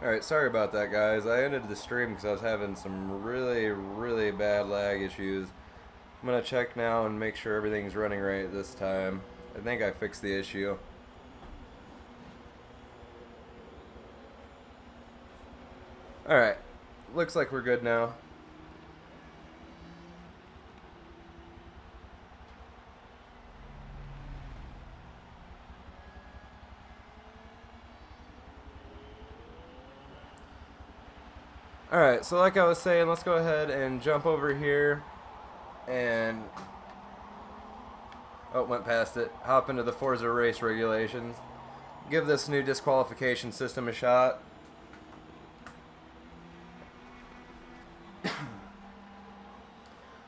Alright, sorry about that, guys. I ended the stream because I was having some really bad lag issues. I'm gonna check now and make sure everything's running right this time. I think I fixed the issue. Alright, looks like we're good now. Alright, so like I was saying, let's go ahead and jump over here and... Oh, went past it. Hop into the Forza race regulations. Give this new disqualification system a shot.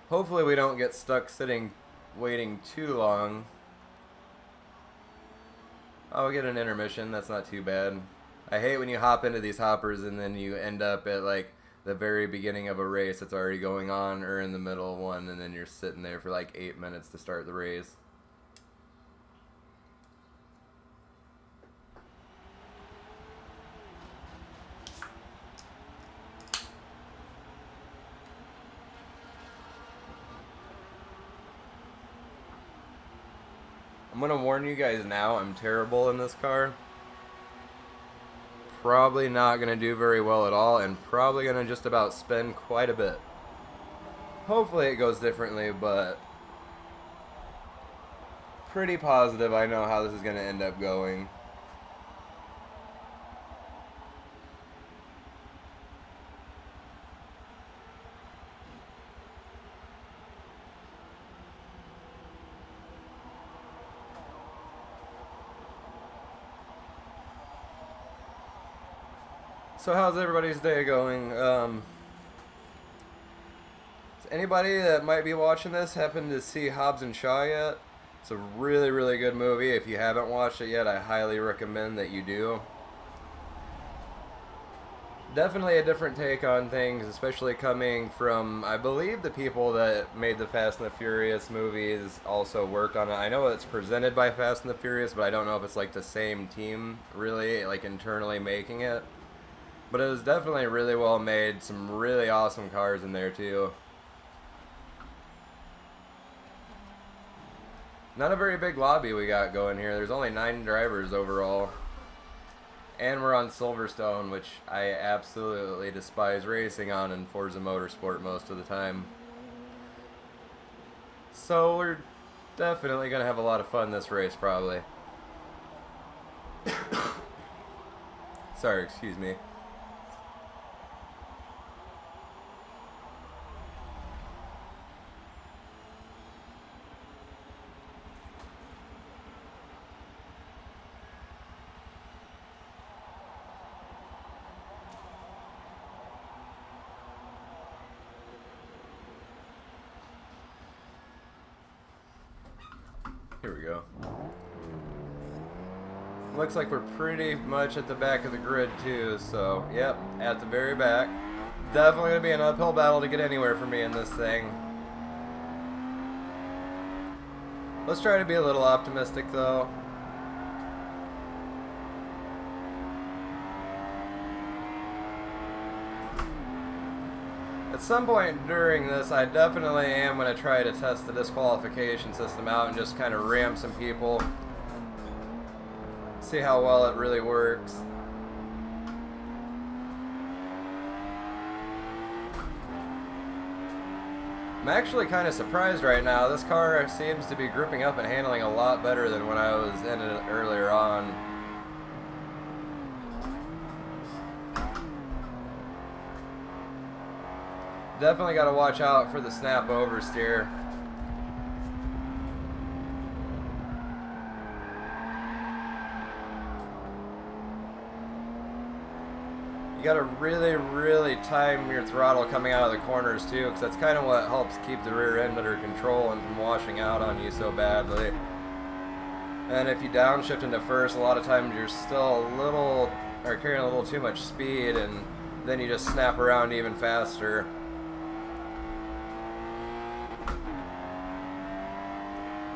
Hopefully we don't get stuck sitting waiting too long. Oh, we get an intermission. That's not too bad. I hate when you hop into these hoppers and then you end up at like the very beginning of a race that's already going on, or in the middle of one, and then you're sitting there for like 8 minutes to start the race. I'm gonna warn you guys now, I'm terrible in this car. Probably not gonna do very well at all, and probably gonna just about spin quite a bit. Hopefully it goes differently, but pretty positive I know how this is gonna end up going. So how's everybody's day going? Does anybody that might be watching this happen to see Hobbs and Shaw yet? It's a really good movie. If you haven't watched it yet, I highly recommend that you do. Definitely a different take on things, especially coming from, I believe, the people that made the Fast and the Furious movies also worked on it. I know it's presented by Fast and the Furious, but I don't know if it's like the same team really, like internally making it. But it was definitely really well made. Some really awesome cars in there too. Not a very big lobby we got going here. There's only 9 drivers overall. And we're on Silverstone, which I absolutely despise racing on in Forza Motorsport most of the time. So we're definitely going to have a lot of fun this race probably. Sorry, excuse me. Here we go. Looks like we're pretty much at the back of the grid too, so yep, at the very back. Definitely gonna be an uphill battle to get anywhere for me in this thing. Let's try to be a little optimistic though. At some point during this, I definitely am going to try to test the disqualification system out and just kind of ram some people. See how well it really works. I'm actually kind of surprised right now. This car seems to be gripping up and handling a lot better than when I was in it earlier on. Definitely got to watch out for the snap oversteer. You got to really time your throttle coming out of the corners too, because that's kind of what helps keep the rear end under control and from washing out on you so badly. And if you downshift into first, a lot of times you're still a little, or carrying a little too much speed, and then you just snap around even faster.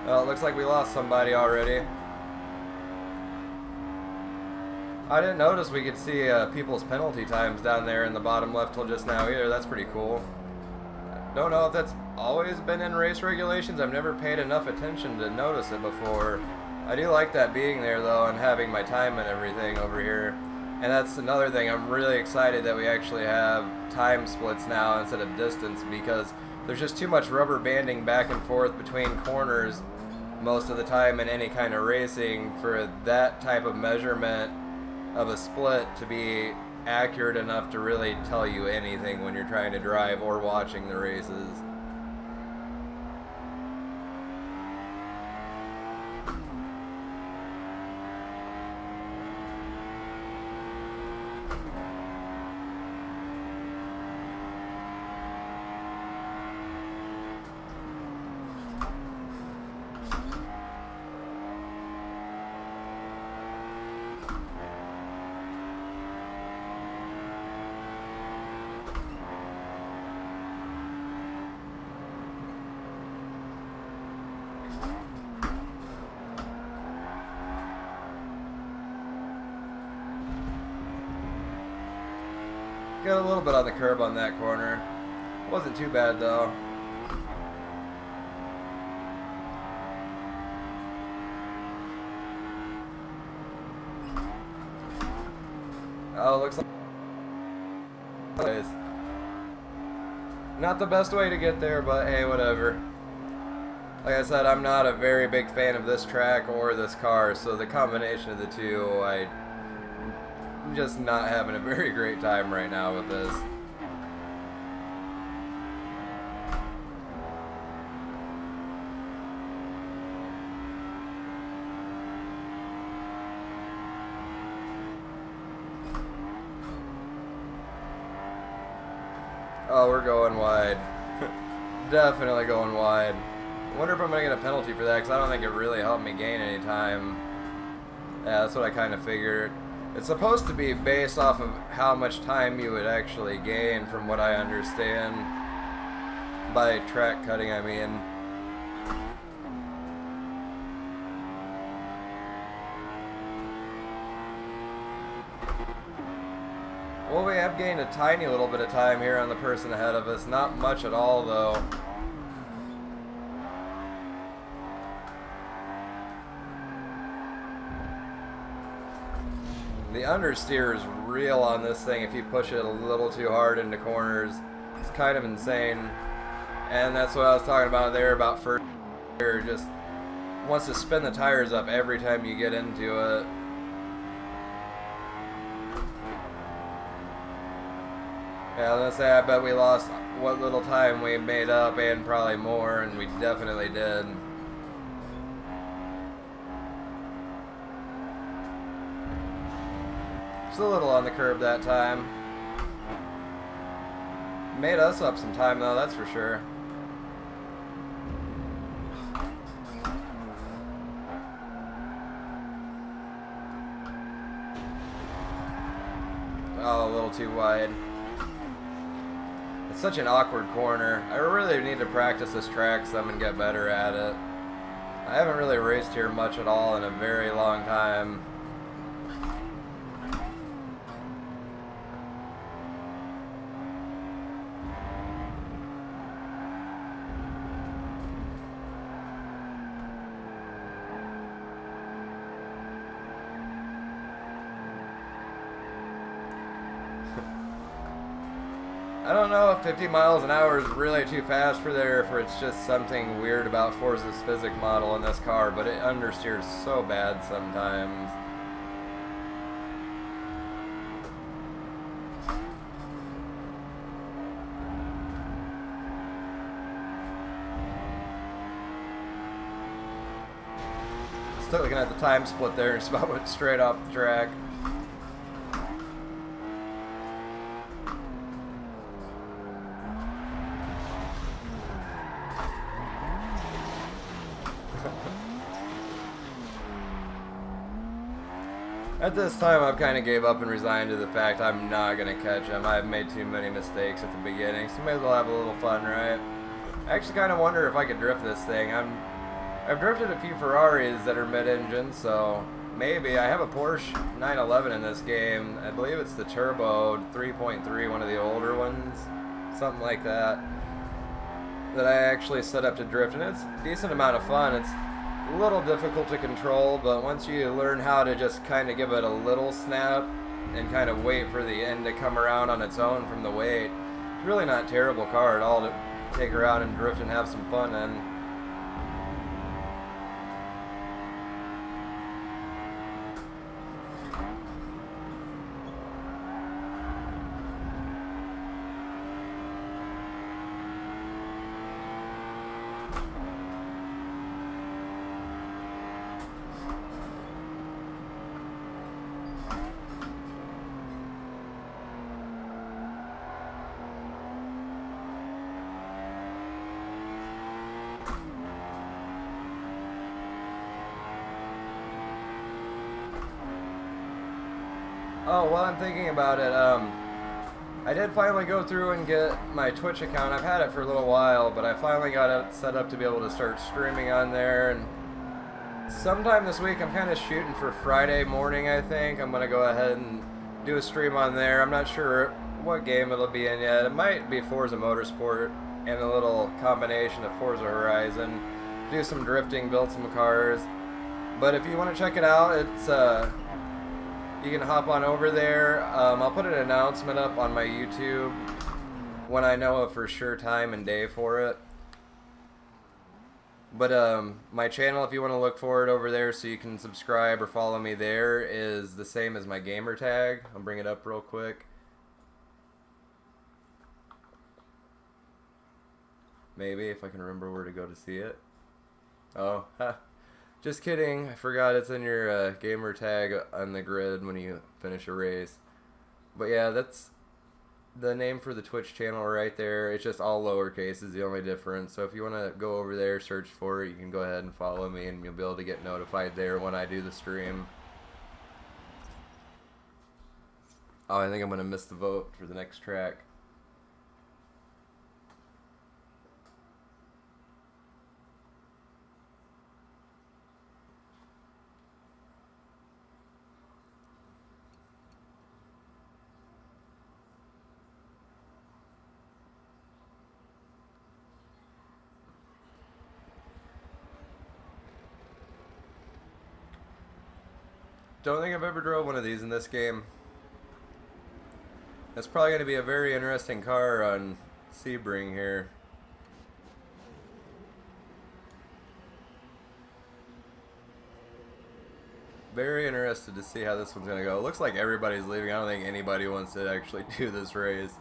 Well, it looks like we lost somebody already. I didn't notice we could see people's penalty times down there in the bottom left till just now either. That's pretty cool. Don't know if that's always been in race regulations. I've never paid enough attention to notice it before. I do like that being there though, and having my time and everything over here. And that's another thing. I'm really excited that we actually have time splits now instead of distance, because there's just too much rubber banding back and forth between corners most of the time in any kind of racing for that type of measurement of a split to be accurate enough to really tell you anything when you're trying to drive or watching the races. Got a little bit on the curb on that corner. Wasn't too bad though. Oh, looks like not the best way to get there, but hey, whatever. Like I said, I'm not a very big fan of this track or this car, so the combination of the two, I'm just not having a very great time right now with this. Oh, we're going wide. Definitely going wide. I wonder if I'm going to get a penalty for that, because I don't think it really helped me gain any time. Yeah, that's what I kind of figured. It's supposed to be based off of how much time you would actually gain, from what I understand. By track cutting, I mean. Well, we have gained a tiny little bit of time here on the person ahead of us. Not much at all, though. The understeer is real on this thing if you push it a little too hard into corners. It's kind of insane. And that's what I was talking about there, about first gear. Just wants to spin the tires up every time you get into it. Yeah, let's say I bet we lost what little time we made up, and probably more, and we definitely did. Just a little on the curb that time. Made us up some time though, that's for sure. Oh, a little too wide. It's such an awkward corner. I really need to practice this track some and get better at it. I haven't really raced here much at all in a very long time. I don't know if 50 miles an hour is really too fast for there, if it's just something weird about Forza's physics model in this car, but it understeers so bad sometimes. Still looking at the time split there, it's about went straight off the track. At this time, I've kind of gave up and resigned to the fact I'm not going to catch him. I've made too many mistakes at the beginning, so may as well have a little fun, right? I actually kind of wonder if I could drift this thing. I've drifted a few Ferraris that are mid-engine, so Maybe. I have a Porsche 911 in this game. I believe it's the Turbo 3.3, one of the older ones. Something like that. That I actually set up to drift, and it's a decent amount of fun. It's a little difficult to control, but once you learn how to just kind of give it a little snap and kind of wait for the end to come around on its own from the weight, it's really not a terrible car at all to take around and drift and have some fun in. Oh, while I'm thinking about it, I did finally go through and get my Twitch account. I've had it for a little while, but I finally got it set up to be able to start streaming on there. And sometime this week, I'm kind of shooting for Friday morning, I think. I'm going to go ahead and do a stream on there. I'm not sure what game it'll be in yet. It might be Forza Motorsport and a little combination of Forza Horizon. Do some drifting, build some cars. But if you want to check it out, it's... you can hop on over there. I'll put an announcement up on my YouTube when I know a for sure time and day for it. But my channel, if you want to look for it over there so you can subscribe or follow me there, is the same as my gamer tag. I'll bring it up real quick. Maybe, if I can remember where to go to see it. Oh, ha. Just kidding. I forgot it's in your gamer tag on the grid when you finish a race. But yeah, that's the name for the Twitch channel right there. It's just all lowercase is the only difference. So if you want to go over there, search for it, you can go ahead and follow me, and you'll be able to get notified there when I do the stream. Oh, I think I'm going to miss the vote for the next track. Don't think I've ever drove one of these in this game. It's probably going to be a very interesting car on Sebring here. Very interested to see how this one's going to go. It looks like everybody's leaving. I don't think anybody wants to actually do this race.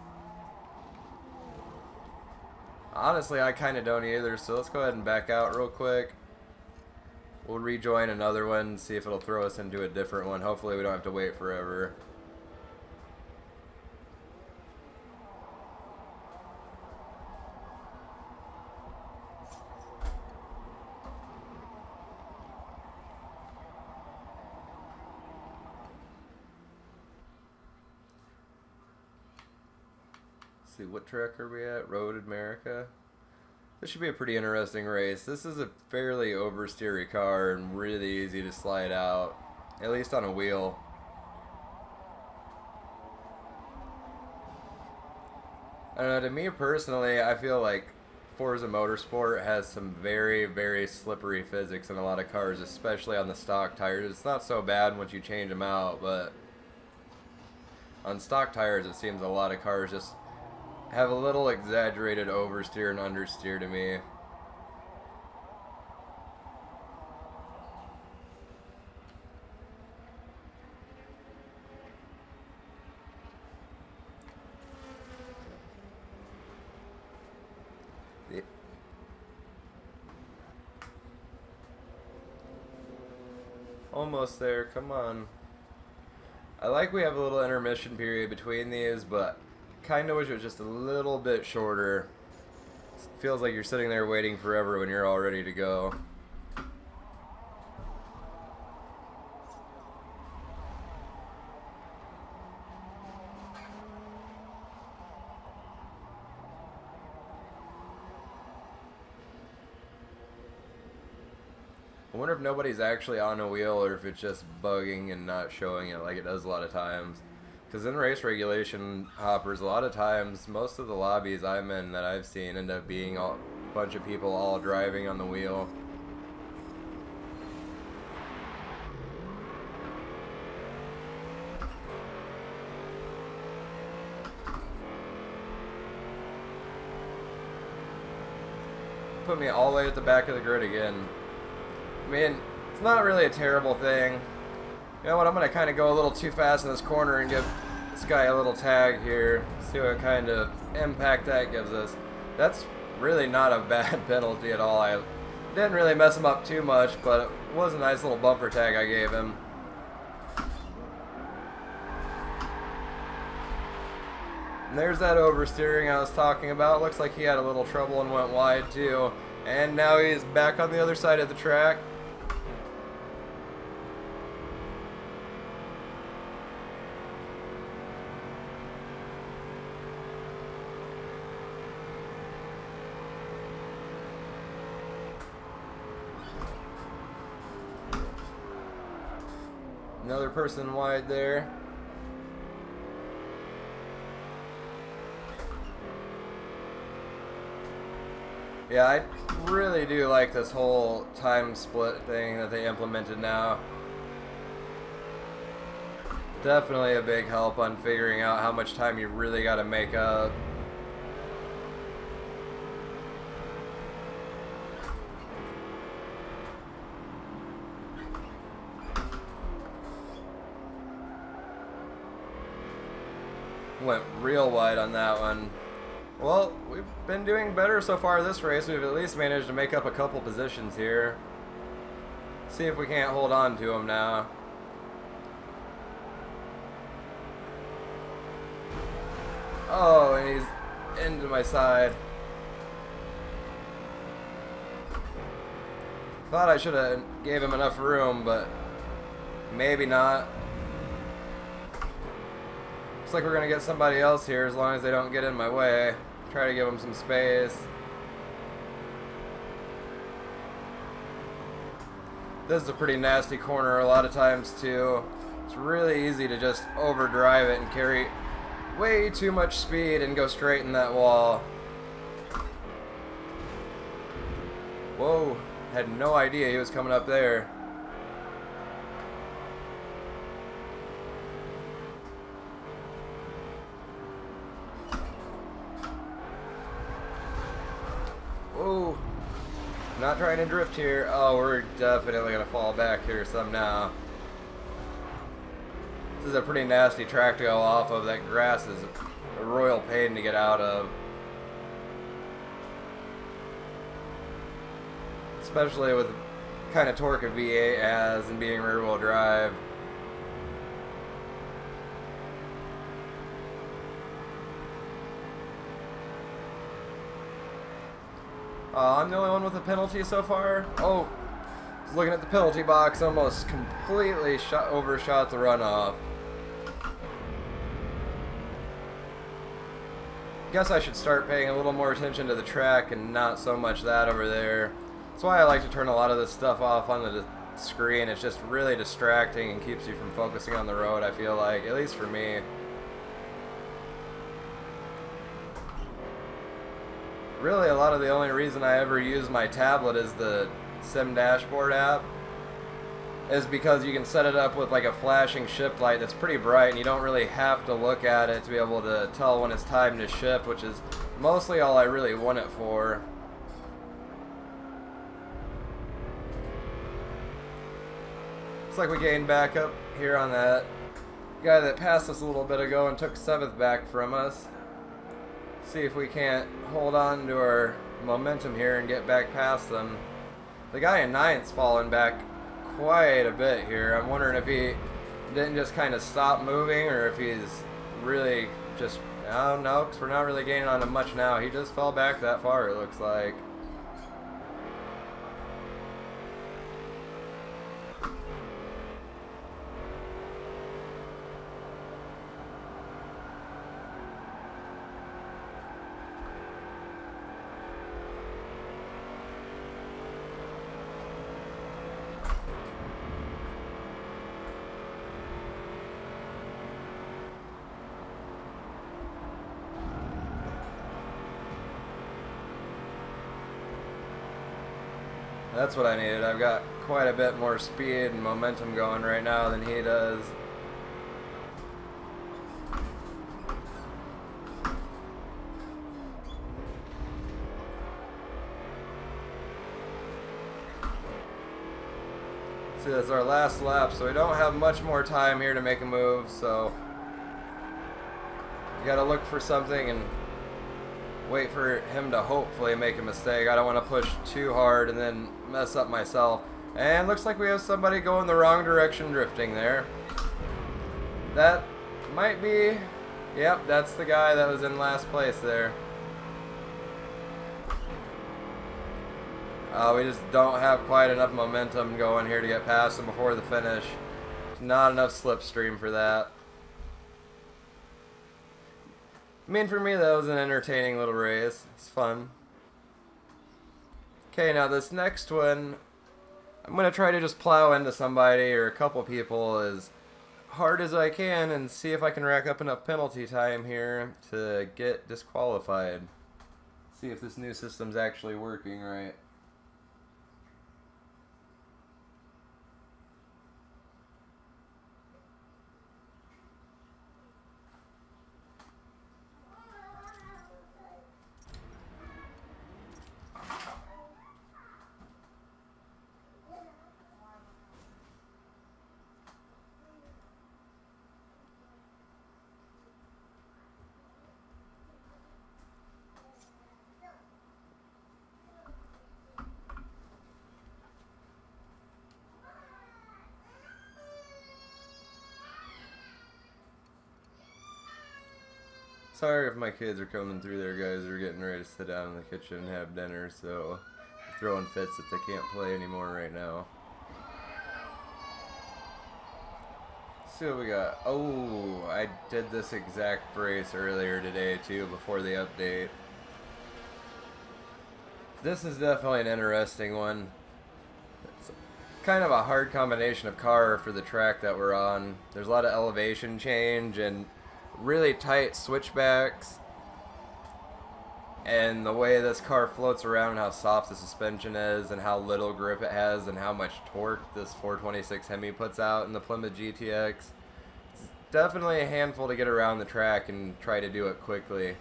Honestly, I kind of don't either, so let's go ahead and back out real quick. We'll rejoin another one, see if it'll throw us into a different one. Hopefully we don't have to wait forever. Let's see, what track are we at? Road America. This should be a pretty interesting race. This is a fairly oversteery car and really easy to slide out, at least on a wheel. I don't know, to me personally, I feel like Forza Motorsport has some very, very slippery physics in a lot of cars, especially on the stock tires. It's not so bad once you change them out, but on stock tires it seems a lot of cars just have a little exaggerated oversteer and understeer to me. Almost there, come on. I like we have a little intermission period between these, but kind of wish it was just a little bit shorter. It feels like you're sitting there waiting forever when you're all ready to go. I wonder if nobody's actually on a wheel or if it's just bugging and not showing it like it does a lot of times. Because in race regulation hoppers, a lot of times, most of the lobbies I'm in that I've seen end up being a bunch of people all driving on the wheel. Put me all the way at the back of the grid again. I mean, it's not really a terrible thing. You know what, I'm going to kind of go a little too fast in this corner and give this guy a little tag here. See what kind of impact that gives us. That's really not a bad penalty at all. I didn't really mess him up too much, but it was a nice little bumper tag I gave him. And there's that oversteering I was talking about. Looks like he had a little trouble and went wide too. And now he's back on the other side of the track. Another person wide there. Yeah, I really do like this whole time split thing that they implemented now. Definitely a big help on figuring out how much time you really got to make up. Went real wide on that one. Well, we've been doing better so far this race. We've at least managed to make up a couple positions here. See if we can't hold on to them now. Oh, and he's into my side. Thought I should have gave him enough room, but maybe not. Looks like we're going to get somebody else here as long as they don't get in my way. Try to give them some space. This is a pretty nasty corner a lot of times too. It's really easy to just overdrive it and carry way too much speed and go straight in that wall. Whoa, had no idea he was coming up there. Whoa, not trying to drift here. Oh, we're definitely going to fall back here some now. This is a pretty nasty track to go off of. That grass is a royal pain to get out of. Especially with the kind of torque a V8 has and being rear wheel drive. I'm the only one with a penalty so far. Oh, I was looking at the penalty box, almost completely overshot the runoff. Guess I should start paying a little more attention to the track and not so much that over there. That's why I like to turn a lot of this stuff off on the screen. It's just really distracting and keeps you from focusing on the road, I feel like, at least for me. Really, a lot of the only reason I ever use my tablet is the Sim Dashboard app is because you can set it up with like a flashing shift light that's pretty bright and you don't really have to look at it to be able to tell when it's time to shift, which is mostly all I really want it for. Looks like we gained back up here on that guy that passed us a little bit ago and took 7th back from us. See if we can't hold on to our momentum here and get back past them. The guy in 9th's fallen back quite a bit here. I'm wondering if he didn't just kind of stop moving or if he's really just, I don't know, because we're not really gaining on him much now. He just fell back that far, it looks like. That's what I needed. I've got quite a bit more speed and momentum going right now than he does. See, that's our last lap, so we don't have much more time here to make a move, so you gotta look for something and wait for him to hopefully make a mistake. I don't want to push too hard and then mess up myself. And looks like we have somebody going the wrong direction drifting there. That might be... Yep, that's the guy that was in last place there. We just don't have quite enough momentum going here to get past him before the finish. Not enough slipstream for that. I mean, for me, that was an entertaining little race. It's fun. Okay, now this next one, I'm going to try to just plow into somebody or a couple people as hard as I can and see if I can rack up enough penalty time here to get disqualified. See if this new system's actually working right. Sorry if my kids are coming through there, guys. They're getting ready to sit down in the kitchen and have dinner, so they're throwing fits that they can't play anymore right now. Let's see what we got. Oh, I did this exact race earlier today, too, before the update. This is definitely an interesting one. It's kind of a hard combination of car for the track that we're on. There's a lot of elevation change and really tight switchbacks, and the way this car floats around, how soft the suspension is, and how little grip it has, and how much torque this 426 Hemi puts out in the Plymouth GTX. It's definitely a handful to get around the track and try to do it quickly.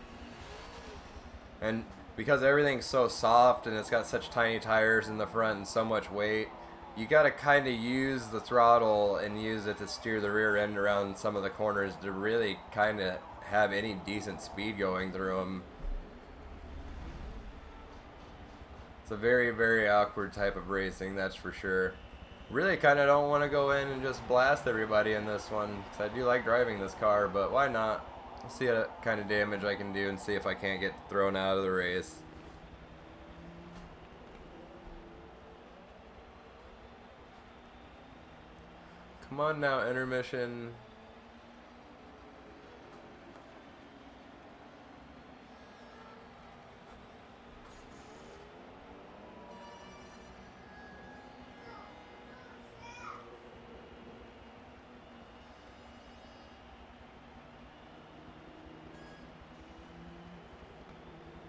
And because everything's so soft and it's got such tiny tires in the front and so much weight, you gotta kind of use the throttle and use it to steer the rear end around some of the corners to really kind of have any decent speed going through them. It's a very, very awkward type of racing, that's for sure. Really kind of don't want to go in and just blast everybody in this one, because I do like driving this car, but why not? I'll see what kind of damage I can do and see if I can't get thrown out of the race. Come on now, intermission.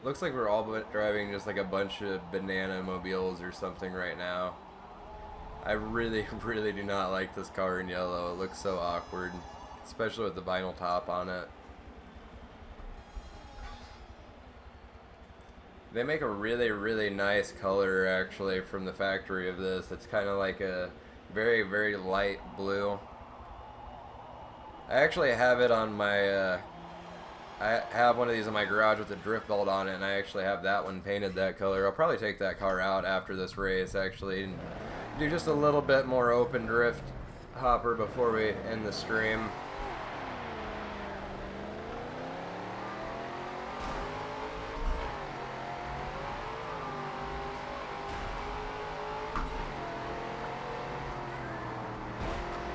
Looks like we're all driving just like a bunch of banana mobiles or something right now. I really, really do not like this car in yellow. It looks so awkward, especially with the vinyl top on it. They make a really, really nice color, actually, from the factory of this. It's kind of like a very, very light blue. I actually have it on my, I have one of these in my garage with a drift belt on it, and I actually have that one painted that color. I'll probably take that car out after this race, actually, and do just a little bit more open drift hopper before we end the stream.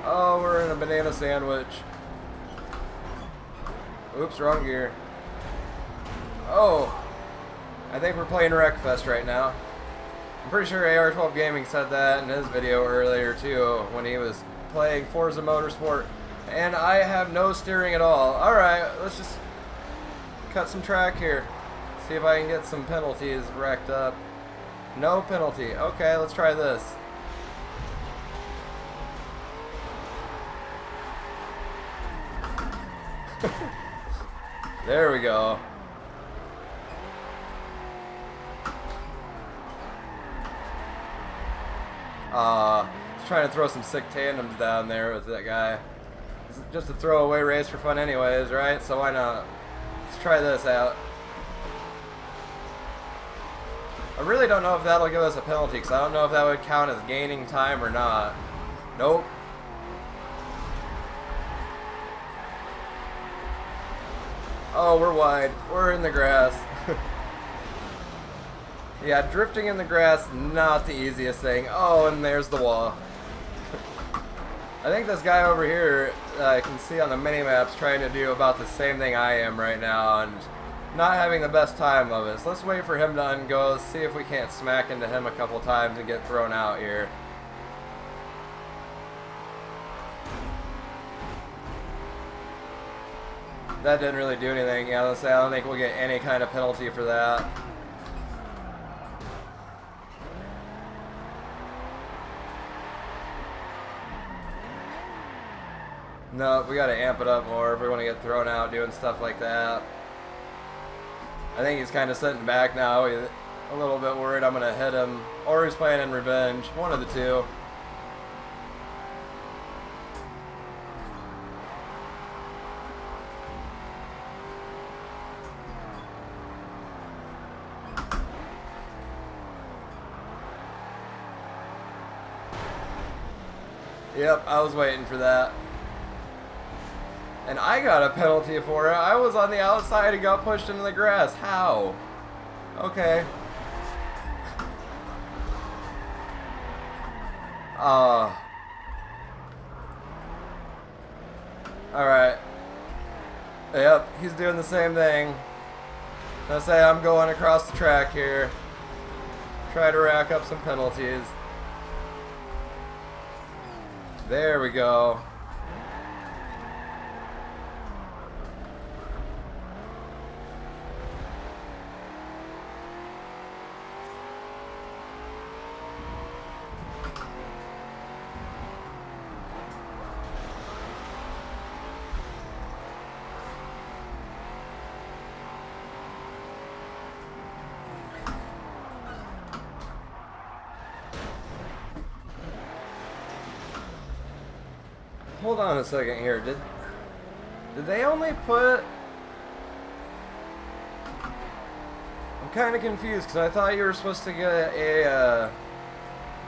Oh, we're in a banana sandwich. Oops, wrong gear. Oh, I think we're playing Wreckfest right now. I'm pretty sure AR12 Gaming said that in his video earlier too, when he was playing Forza Motorsport, and I have no steering at all. Alright, let's just cut some track here. See if I can get some penalties racked up. No penalty. Okay, let's try this. There we go. Trying to throw some sick tandems down there with that guy. It's just a throwaway race for fun anyways, right? So why not? Let's try this out. I really don't know if that'll give us a penalty, because I don't know if that would count as gaining time or not. Nope. Oh, we're wide. We're in the grass. Yeah, drifting in the grass, not the easiest thing. Oh, and there's the wall. I think this guy over here, I can see on the mini-maps, trying to do about the same thing I am right now, and not having the best time of it. So let's wait for him to ungo, see if we can't smack into him a couple times and get thrown out here. That didn't really do anything. Yeah, let's say I don't think we'll get any kind of penalty for that. No, we gotta amp it up more if we want to get thrown out doing stuff like that. I think he's kind of sitting back now. He's a little bit worried I'm gonna hit him, or he's planning revenge. One of the two. Yep, I was waiting for that. And I got a penalty for it. I was on the outside and got pushed into the grass. How? Okay. Alright. Yep, he's doing the same thing. Let's say I'm going across the track here. Try to rack up some penalties. There we go. Hold on a second here. Did they only put... I'm kind of confused because I thought you were supposed to get a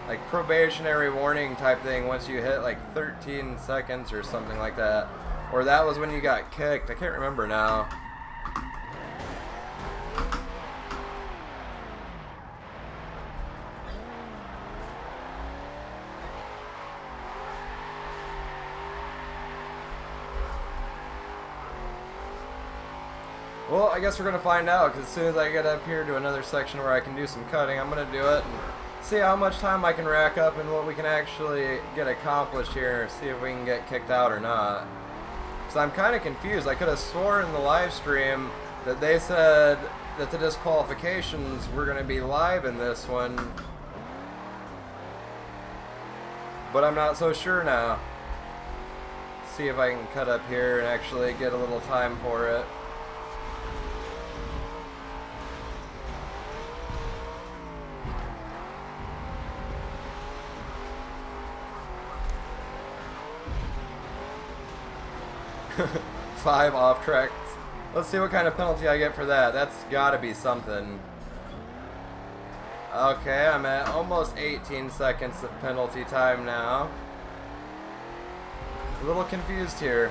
like probationary warning type thing once you hit like 13 seconds or something like that. Or that was when you got kicked. I can't remember now. Well, I guess we're going to find out, because as soon as I get up here to another section where I can do some cutting, I'm going to do it and see how much time I can rack up and what we can actually get accomplished here, see if we can get kicked out or not. Because I'm kind of confused. I could have sworn in the live stream that they said that the disqualifications were going to be live in this one, but I'm not so sure now. See if I can cut up here and actually get a little time for it. Five off tracks. Let's see what kind of penalty I get for that. That's gotta be something. Okay, I'm at almost 18 seconds of penalty time now. A little confused here.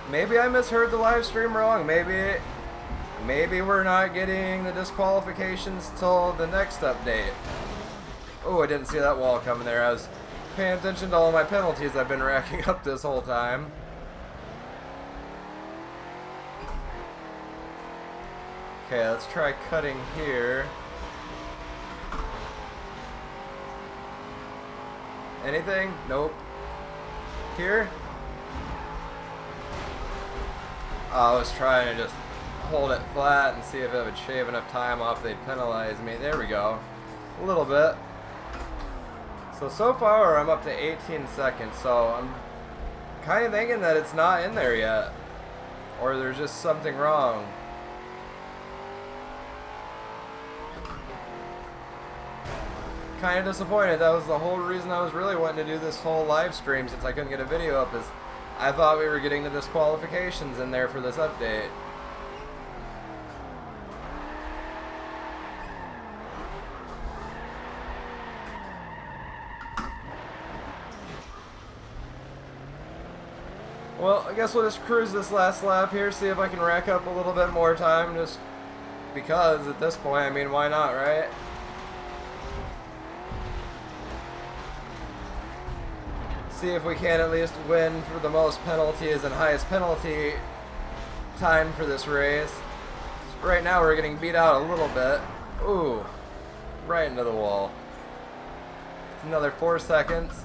Maybe I misheard the live stream wrong. Maybe we're not getting the disqualifications till the next update. Oh, I didn't see that wall coming there. I was paying attention to all my penalties I've been racking up this whole time. Okay, let's try cutting here. Anything? Nope. Here? Oh, I was trying to just hold it flat and see if it would shave enough time off, they'd penalize me. There we go. A little bit. So far I'm up to 18 seconds, so I'm kind of thinking that it's not in there yet. Or there's just something wrong. Kind of disappointed. That was the whole reason I was really wanting to do this whole live stream, since I couldn't get a video up, is I thought we were getting the disqualifications in there for this update. Well, I guess we'll just cruise this last lap here, see if I can rack up a little bit more time, just because at this point, I mean, why not, right? See if we can at least win for the most penalties and highest penalty time for this race. Right now we're getting beat out a little bit. Ooh, right into the wall. Another 4 seconds.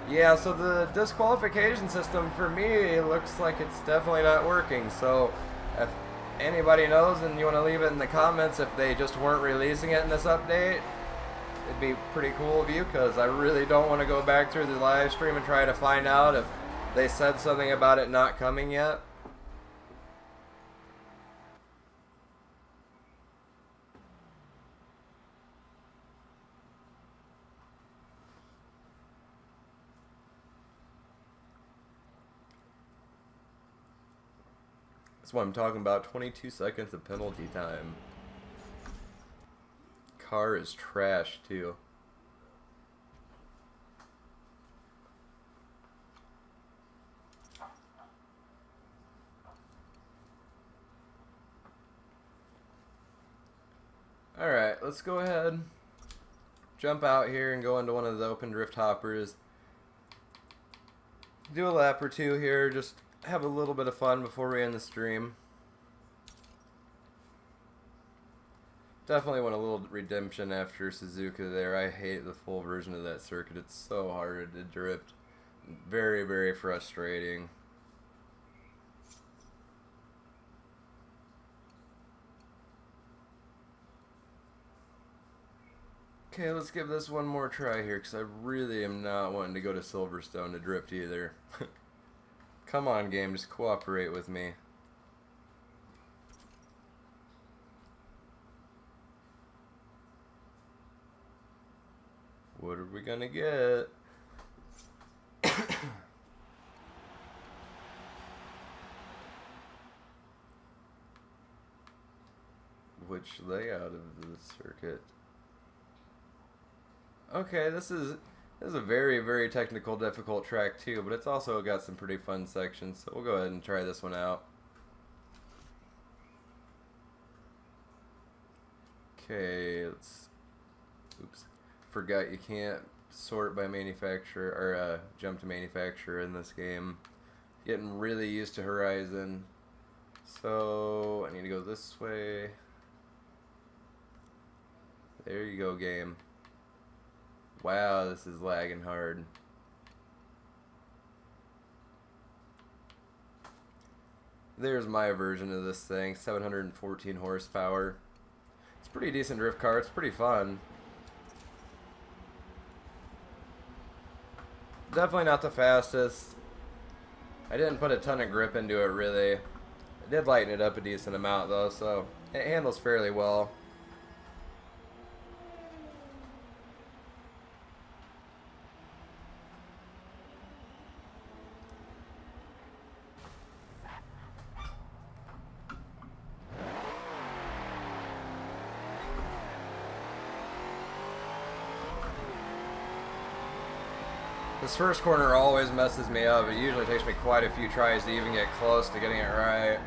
Yeah, so the disqualification system for me looks like it's definitely not working. So if anybody knows and you want to leave it in the comments if they just weren't releasing it in this update, it'd be pretty cool of you, because I really don't want to go back through the live stream and try to find out if they said something about it not coming yet. That's what I'm talking about, 22 seconds of penalty time. Car is trash too. Alright, let's go ahead, jump out here and go into one of the open drift hoppers. Do a lap or two here, just have a little bit of fun before we end the stream. Definitely want a little redemption after Suzuka there. I hate the full version of that circuit. It's so hard to drift. Very, very frustrating. Okay, let's give this one more try here, because I really am not wanting to go to Silverstone to drift either. Come on, game, just cooperate with me. What are we gonna get? Which layout of the circuit? Okay, this is a very, very technical, difficult track too, but it's also got some pretty fun sections, so we'll go ahead and try this one out. Okay, let's... Oops. Forgot you can't sort by manufacturer, or jump to manufacturer in this game. Getting really used to Horizon. So, I need to go this way. There you go, game. Wow, this is lagging hard. There's my version of this thing, 714 horsepower. It's a pretty decent drift car, it's pretty fun. Definitely not the fastest. I didn't put a ton of grip into it, really. I did lighten it up a decent amount, though, so it handles fairly well. This first corner always messes me up. It usually takes me quite a few tries to even get close to getting it right.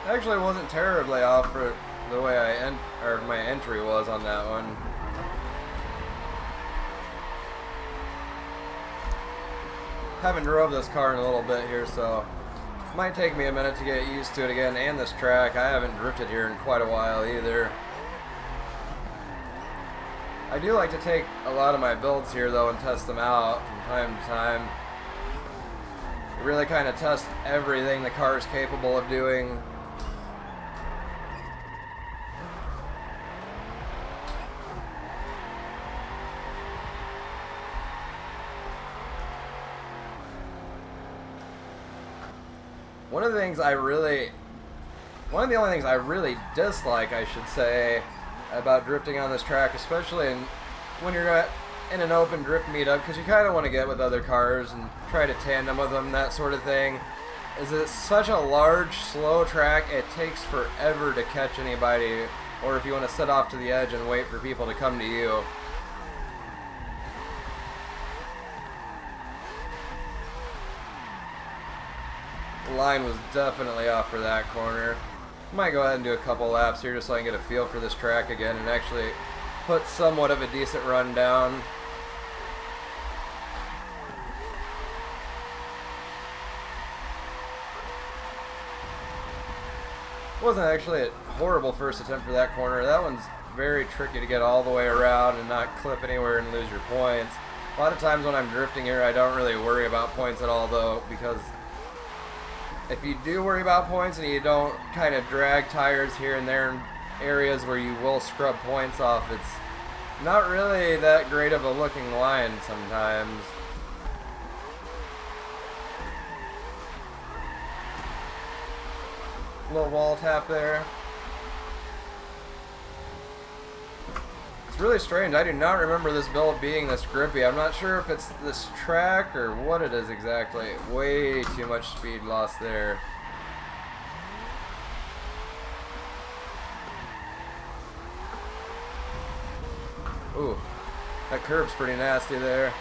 Actually, it wasn't terribly off for the way my entry was on that one. Haven't drove this car in a little bit here, so it might take me a minute to get used to it again. And this track, I haven't drifted here in quite a while either. I do like to take a lot of my builds here though and test them out from time to time. really kind of test everything the car is capable of doing. One of the only things I really dislike, I should say, about drifting on this track, especially when you're in an open drift meetup, because you kind of want to get with other cars and try to tandem with them, that sort of thing, is it's such a large, slow track, it takes forever to catch anybody, or if you want to sit off to the edge and wait for people to come to you. The line was definitely off for that corner. Might go ahead and do a couple laps here just so I can get a feel for this track again and actually put somewhat of a decent run down. Wasn't actually a horrible first attempt for that corner. That one's very tricky to get all the way around and not clip anywhere and lose your points. A lot of times when I'm drifting here, I don't really worry about points at all, though, because if you do worry about points and you don't kind of drag tires here and there in areas where you will scrub points off, it's not really that great of a looking line sometimes. Little wall tap there. It's really strange. I do not remember this build being this grippy. I'm not sure if it's this track or what it is exactly. Way too much speed loss there. Ooh, that curb's pretty nasty there.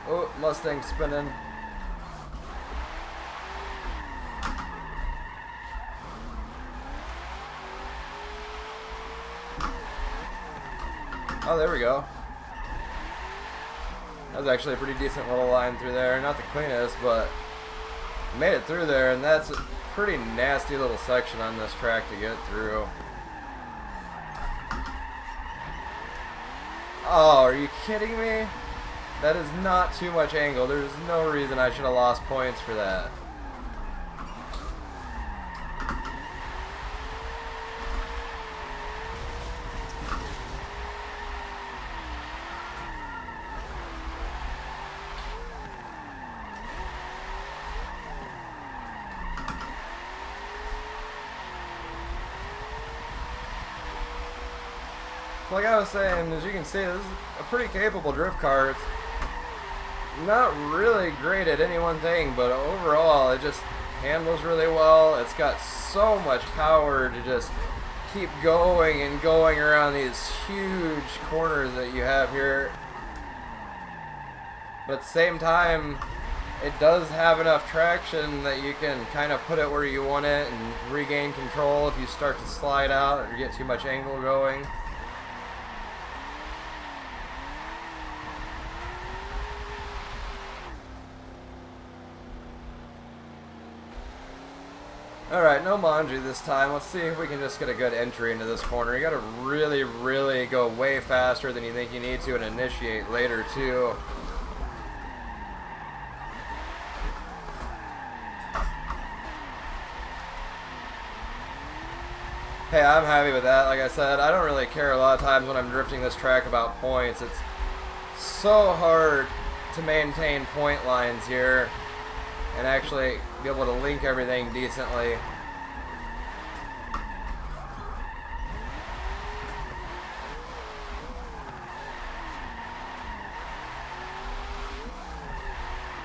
Oh, Mustang spinning. Oh, there we go. That was actually a pretty decent little line through there. Not the cleanest, but made it through there, and that's a pretty nasty little section on this track to get through. Oh, are you kidding me? That is not too much angle. There's no reason I should have lost points for that. Like I was saying, as you can see, this is a pretty capable drift car. It's not really great at any one thing, but overall it just handles really well. It's got so much power to just keep going and going around these huge corners that you have here. But at the same time, it does have enough traction that you can kind of put it where you want it and regain control if you start to slide out or get too much angle going. Alright, no Manji this time. Let's see if we can just get a good entry into this corner. You gotta really, really go way faster than you think you need to and initiate later too. Hey, I'm happy with that. Like I said, I don't really care a lot of times when I'm drifting this track about points. It's so hard to maintain point lines here and actually be able to link everything decently.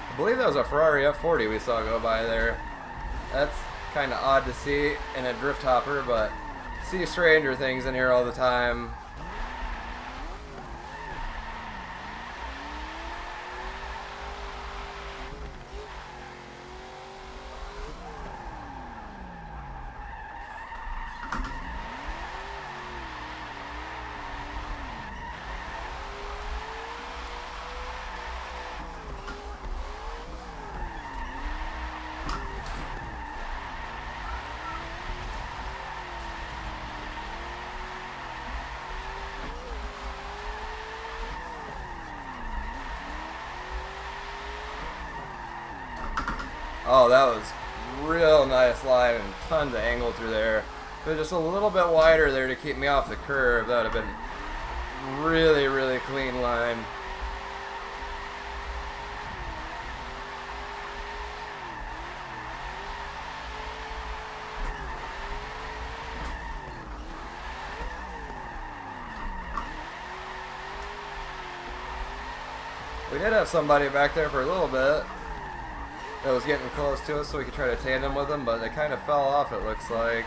I believe that was a Ferrari F40 we saw go by there. That's kind of odd to see in a drift hopper, but see stranger things in here all the time. Oh, that was real nice line and tons of angle through there. If it was just a little bit wider there to keep me off the curve, that would have been really, really clean line. We did have somebody back there for a little bit that was getting close to us so we could try to tandem with them, but they kind of fell off, it looks like.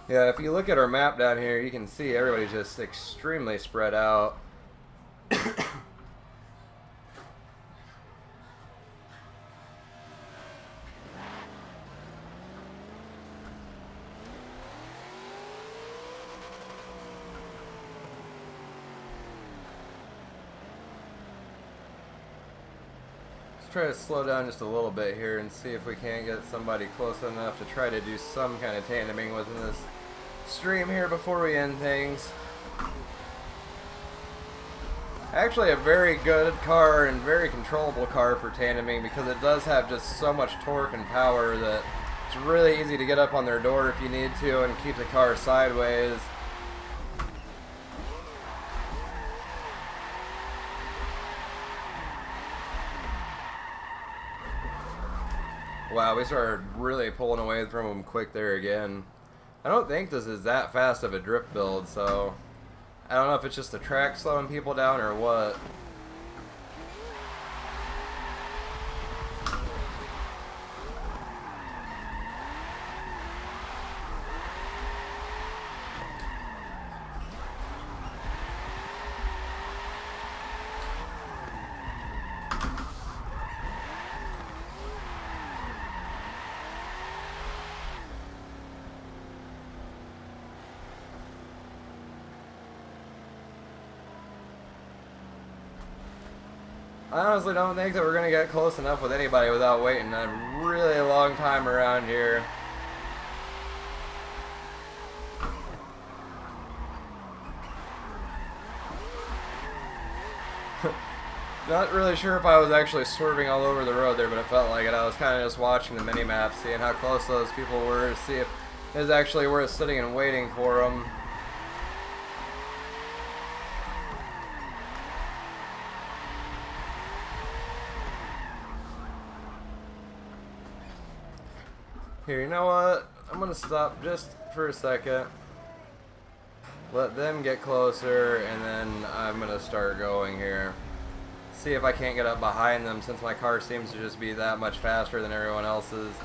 Yeah, if you look at our map down here, you can see everybody's just extremely spread out. Try to slow down just a little bit here and see if we can't get somebody close enough to try to do some kind of tandeming within this stream here before we end things. Actually a very good car and very controllable car for tandeming because it does have just so much torque and power that it's really easy to get up on their door if you need to and keep the car sideways. Wow, we started really pulling away from them quick there again. I don't think this is that fast of a drift build, so I don't know if it's just the track slowing people down or what. I honestly don't think that we're going to get close enough with anybody without waiting a really long time around here. Not really sure if I was actually swerving all over the road there, but it felt like it. I was kind of just watching the mini-map, seeing how close those people were, to see if it was actually worth sitting and waiting for them. Here, you know what? I'm going to stop just for a second. Let them get closer, and then I'm going to start going here. See if I can't get up behind them since my car seems to just be that much faster than everyone else's.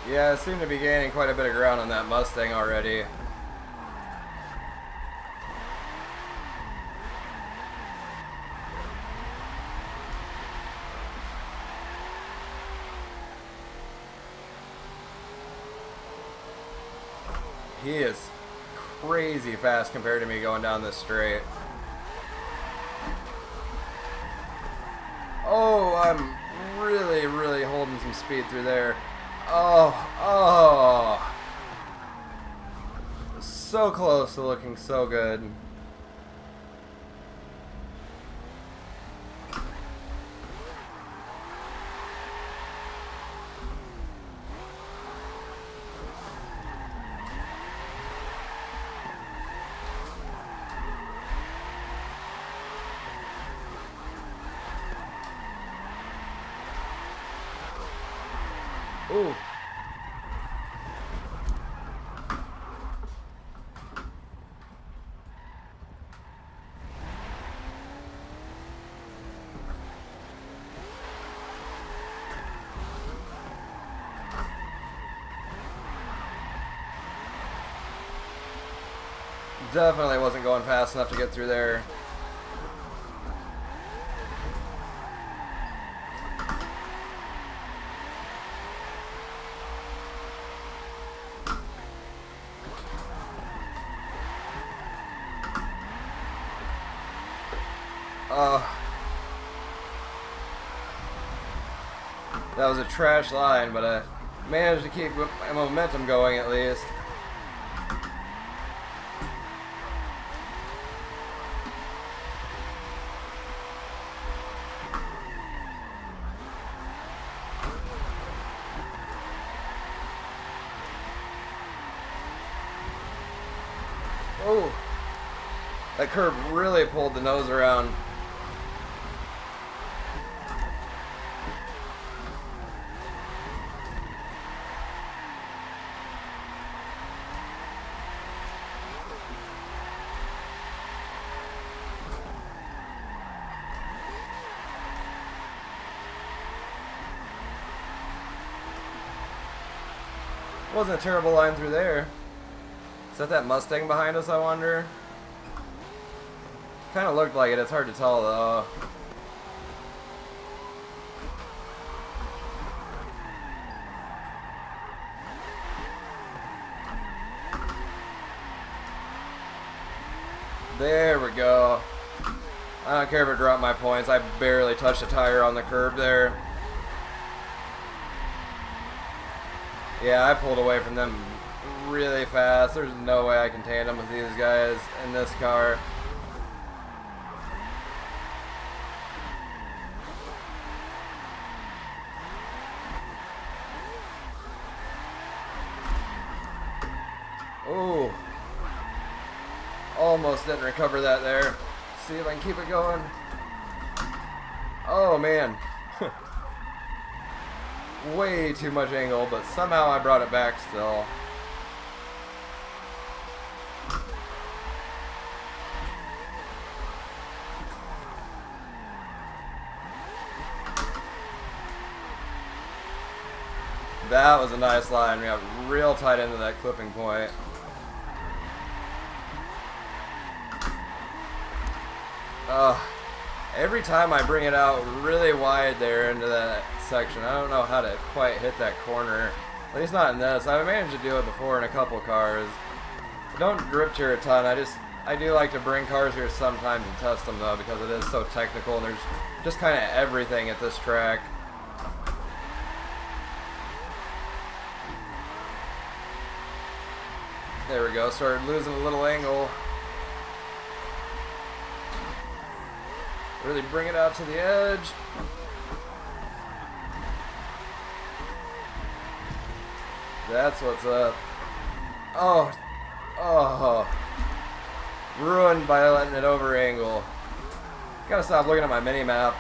Yeah, I seem to be gaining quite a bit of ground on that Mustang already. He is crazy fast compared to me going down this straight. Oh, I'm really, really holding some speed through there. Oh. So close to looking so good. Ooh. Definitely wasn't going fast enough to get through there. That was a trash line, but I managed to keep my momentum going at least. Oh, that curb really pulled the nose around. Wasn't a terrible line through there. Is that Mustang behind us, I wonder? Kind of looked like it. It's hard to tell, though. There we go. I don't care if it dropped my points. I barely touched the tire on the curb there. Yeah, I pulled away from them really fast. There's no way I can tandem with these guys in this car. Ooh. Almost didn't recover that there. See if I can keep it going. Oh, man. Way too much angle, but somehow I brought it back still. That was a nice line. We got real tight into that clipping point. Every time I bring it out really wide there into that section, I don't know how to quite hit that corner. At least not in this. I've managed to do it before in a couple cars. I don't drift here a ton. I do like to bring cars here sometimes and test them though, because it is so technical and there's just kind of everything at this track. There we go. Started losing a little angle. Really bring it out to the edge. That's what's up. Oh. Ruined by letting it over angle. Gotta stop looking at my mini map.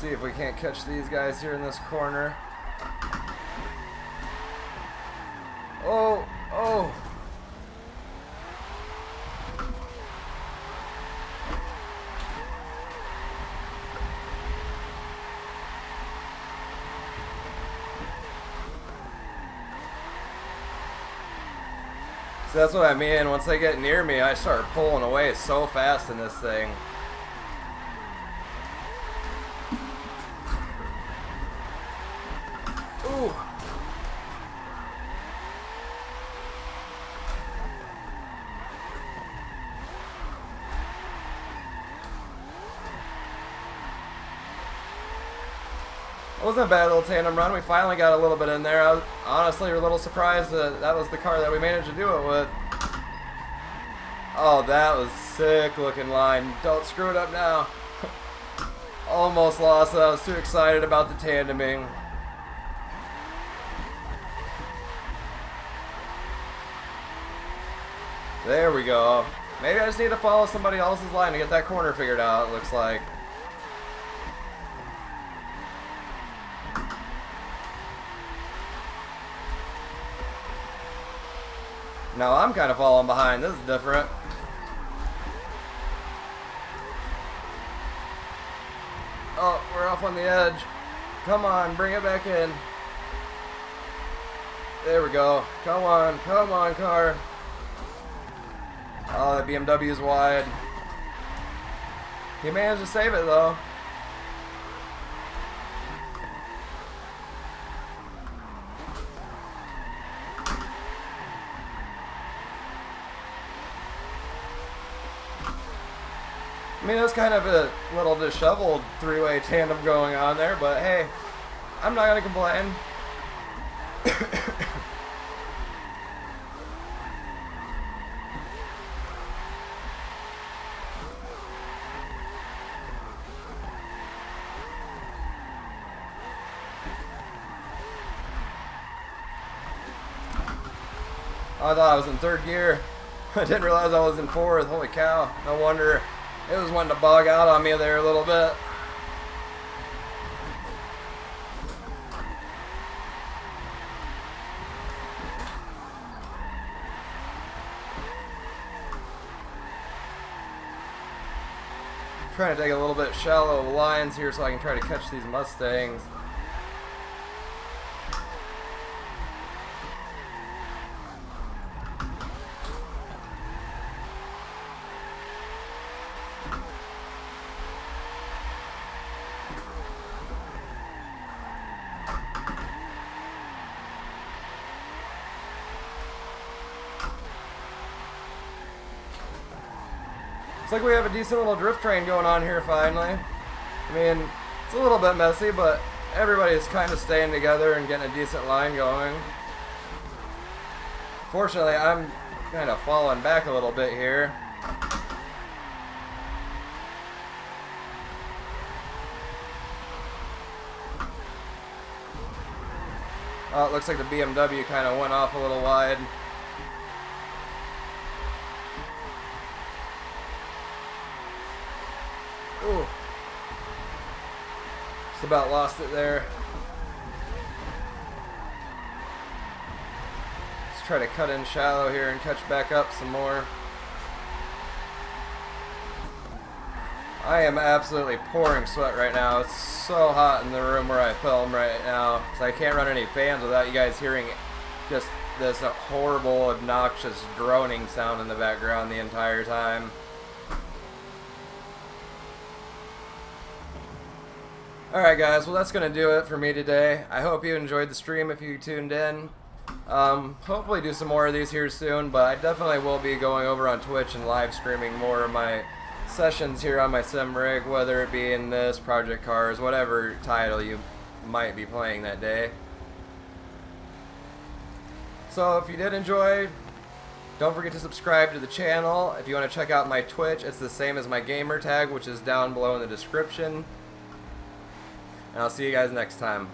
See if we can't catch these guys here in this corner. Oh. So that's what I mean. Once they get near me, I start pulling away so fast in this thing. Ooh. It wasn't a bad little tandem run. We finally got a little bit in there. I was honestly a little surprised that that was the car that we managed to do it with. Oh, that was sick looking line. Don't screw it up now. Almost lost it. I was too excited about the tandeming. There we go. Maybe I just need to follow somebody else's line to get that corner figured out, it looks like. Now I'm kind of falling behind. This is different. Oh, we're off on the edge. Come on, bring it back in. There we go. Come on, car. Oh, the BMW's wide. He managed to save it though. I mean, it was kind of a little disheveled three-way tandem going on there, but hey, I'm not gonna complain. I thought I was in third gear. I didn't realize I was in fourth. Holy cow. No wonder it was wanting to bog out on me there a little bit. Trying to take a little bit shallow lines here so I can try to catch these Mustangs. Looks like we have a decent little drift train going on here finally. I mean, it's a little bit messy, but everybody's kind of staying together and getting a decent line going. Fortunately, I'm kind of falling back a little bit here. Oh, it looks like the BMW kind of went off a little wide. Ooh. Just about lost it there. Let's try to cut in shallow here and catch back up some more. I am absolutely pouring sweat right now. It's so hot in the room where I film right now. So I can't run any fans without you guys hearing just this horrible, obnoxious droning sound in the background the entire time. Alright guys, well that's going to do it for me today. I hope you enjoyed the stream if you tuned in. Hopefully do some more of these here soon, but I definitely will be going over on Twitch and live streaming more of my sessions here on my sim rig, whether it be in this, Project Cars, whatever title you might be playing that day. So if you did enjoy, don't forget to subscribe to the channel. If you want to check out my Twitch, it's the same as my gamer tag, which is down below in the description. And I'll see you guys next time.